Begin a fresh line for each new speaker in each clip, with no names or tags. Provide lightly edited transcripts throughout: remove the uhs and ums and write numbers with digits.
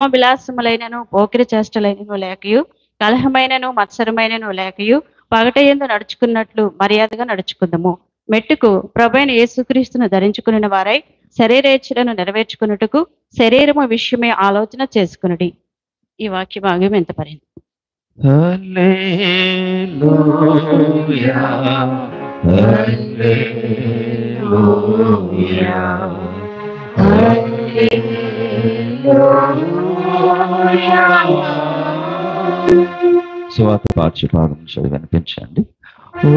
విలాసములైనను పోకిరి చేష్టలైనను లేకయు కలహమైనను మత్సరమైనను లేకయు పగటయందు నడుచుకున్నట్లు మర్యాదగా నడుచుకుందము. మెట్టుకు ప్రభైన యేసుక్రీస్తును ధరించుకుని వారై శరీరేచ్ఛలను నెరవేర్చుకున్నట్టుకు శరీరము విషయమే ఆలోచన చేసుకునుడి. ఈ వాక్య భాగం ఎంత పరింది.
హల్లెలూయా హల్లెలూయా హల్లెలూయా. స్వాత పాఠ్యభాగం చదివి వినిపించండి. ఓ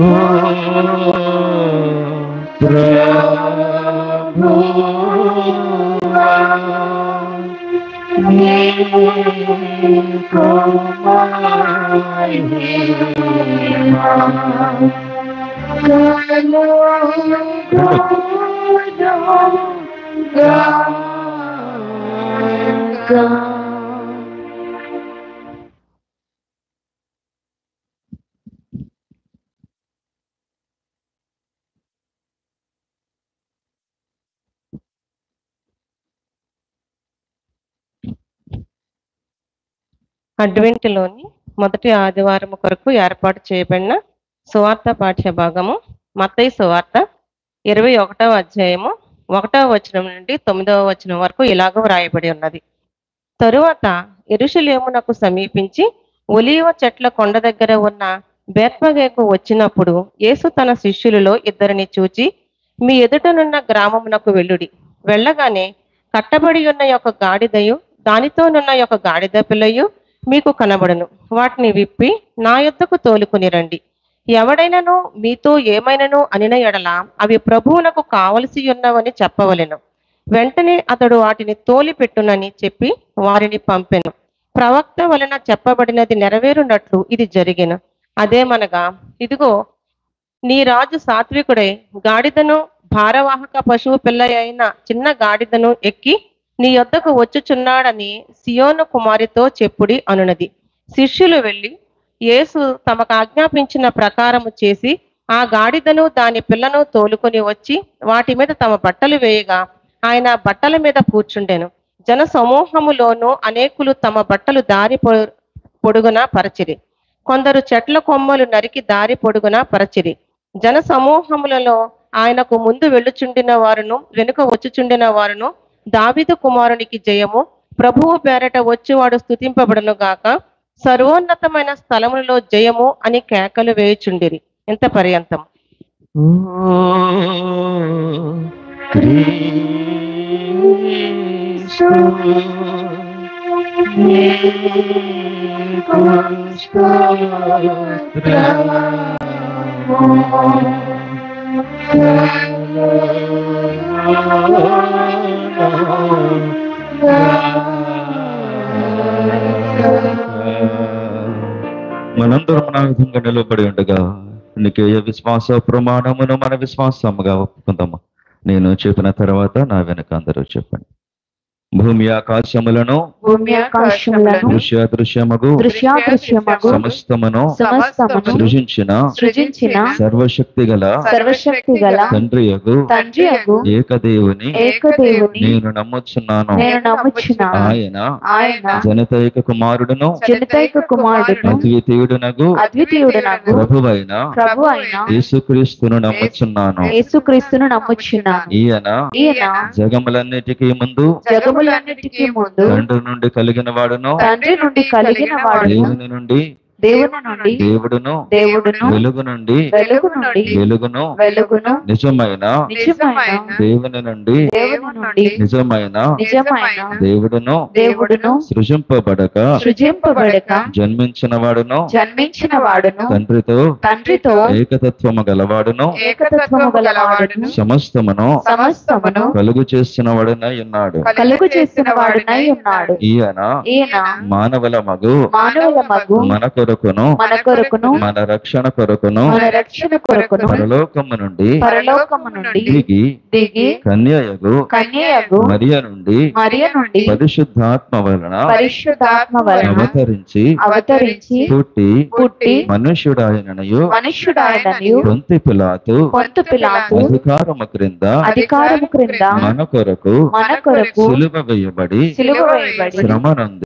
ప్రభువా నీకు మహిమ కలుగునుగాక.
అడ్వెంట్లోని మొదటి ఆదివారం కొరకు ఏర్పాటు చేయబడిన సువార్త పాఠ్య భాగము మత్తయి సువార్త 21వ అధ్యాయము 1వ వచనం నుండి 9వ వచనం వరకు ఇలాగ వ్రాయబడి ఉన్నది. తరువాత యెరూషలేమునకు సమీపించి ఒలీవ చెట్ల కొండ దగ్గర ఉన్న బేత్పగేకు వచ్చినప్పుడు యేసు తన శిష్యులలో ఇద్దరిని చూచి, మీ ఎదుటనున్న గ్రామమునకు వెళ్ళుడి. వెళ్ళగానే కట్టబడి ఉన్న యొక్క గాడిదయు దానితోనున్న యొక్క గాడిద పిల్లయు మీకు కనబడును. వాటిని విప్పి నా యొద్దకు తోలుకుని రండి. ఎవడైనను మీతో ఏమైనను అనిన ఎడల అవి ప్రభువునకు కావలసి ఉన్నవని చెప్పవలెను. వెంటనే అతడు వాటిని తోలి పెట్టునని చెప్పి వారిని పంపెను. ప్రవక్త వలన చెప్పబడినది నెరవేరునట్లు ఇది జరిగెను. అదేమనగా, ఇదిగో నీ రాజు సాత్వికుడై గాడిదను భారవాహక పశువు పిల్ల అయిన చిన్న గాడిదను ఎక్కి నీ యొద్దకు వచ్చుచున్నాడని సియోను కుమారితో చెప్పుడి అనునది. శిష్యులు వెళ్ళి యేసు తమకు ఆజ్ఞాపించిన ప్రకారము చేసి ఆ గాడిదను దాని పిల్లను తోలుకొని వచ్చి వాటి మీద తమ బట్టలు వేయగా ఆయన బట్టల మీద కూర్చుండెను. జన సమూహములోనూ అనేకులు తమ బట్టలు దారి పొడుగున పరచిరి. కొందరు చెట్ల కొమ్మలు నరికి దారి పొడుగున పరచిరి. జన సమూహములలో ఆయనకు ముందు వెళ్ళుచుండిన వారును వెనుక వచ్చుచుండిన వారును, దావీదు కుమారునికి జయము, ప్రభువు పేరట వచ్చువాడు స్తుతింపబడును గాక, సర్వోన్నతమైన స్థలములలో జయము అని కేకలు వేయుచుండిరి. ఎంత పర్యంతం.
మనందరం నా విధంగా నిలబడి ఉండగా నీకే విశ్వాస ప్రమాణమును మన విశ్వాసముగా ఒప్పుకుందాము. నేను చెప్పిన తర్వాత నా వెనక అందరూ చెప్పండి. భూమి ఆకాశములను దృశ్యాదృశ్యమగు సమస్తమును సృజించిన సర్వశక్తి గల తండ్రియగు ఏకదేవుని నేను నమ్ముచున్నాను. ఆయన జనతైక కుమారుడును అద్వితీయుడునగు ప్రభువైన యేసుక్రీస్తును నమ్ముచున్నాను. ఈయన జగములన్నిటికీ ముందు తండ్రి నుండి కలిగిన వాడును, దేవుడును వెలుగు నుండి వెలుగును నిజమైన దేవుని నుండి నిజమైన దేవుడును సృజింపబడక జన్మించిన వాడును తండ్రితో ఏకతత్వము గలవాడును సమస్తమును కలుగు చేసిన వాడునై ఉన్నాడు. ఈయన మానవుల మగు మన కొరకు కొరకును
మన కొరకును
మన రక్షణ కొరకును
మన రక్షణ కొరకును
పరలోకము నుండి
పరలోకము నుండి
దిగి
దిగి
కన్యయగు
కన్యయగు
మరియ నుండి పరిశుద్ధాత్మ వలన
పరిశుద్ధాత్మ వలన అవతరించి పుట్టి
మనుష్యుడాయనయు పొంతి పిలాతు అధికారము క్రింద మన కొరకు
మన కొరకు
సిలువ వేయబడి
సిలువ వేయబడి
శ్రమ